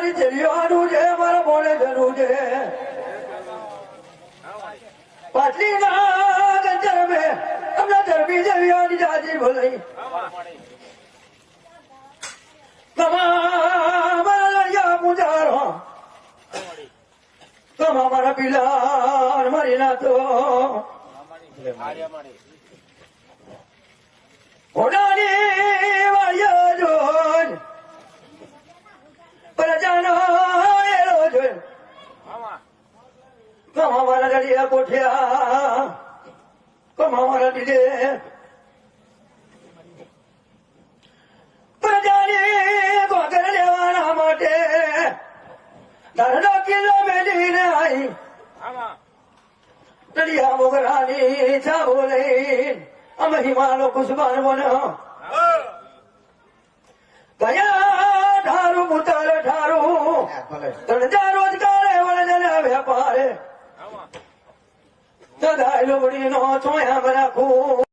મારી જલિયાનું છે મારા બોલે જનું છે પાટલી ના ગંજર મેં હમણાં ધરબી જલિયાની જાજી ભલાઈ મારા લડિયા પૂજારો મારા પિલા મારી નાતો ઓડાની વાળિયા જોન પ્રજાનો એરો જોન કમા મારા લડિયા કોઠિયા કમા મારા દીદે પ્રજાની ગોગર લેવાના માટે ધરનો કિલ્લો મેલીને આવી લડિયા મોગરાની છાવો લઈ અમે હિમાલો કુસબાન બન્યો ગયા ઠારું મુતર ઠારું ધંધા રોજગારે વળજને વેપારે સદાય લોબડીનો છોયા રાખું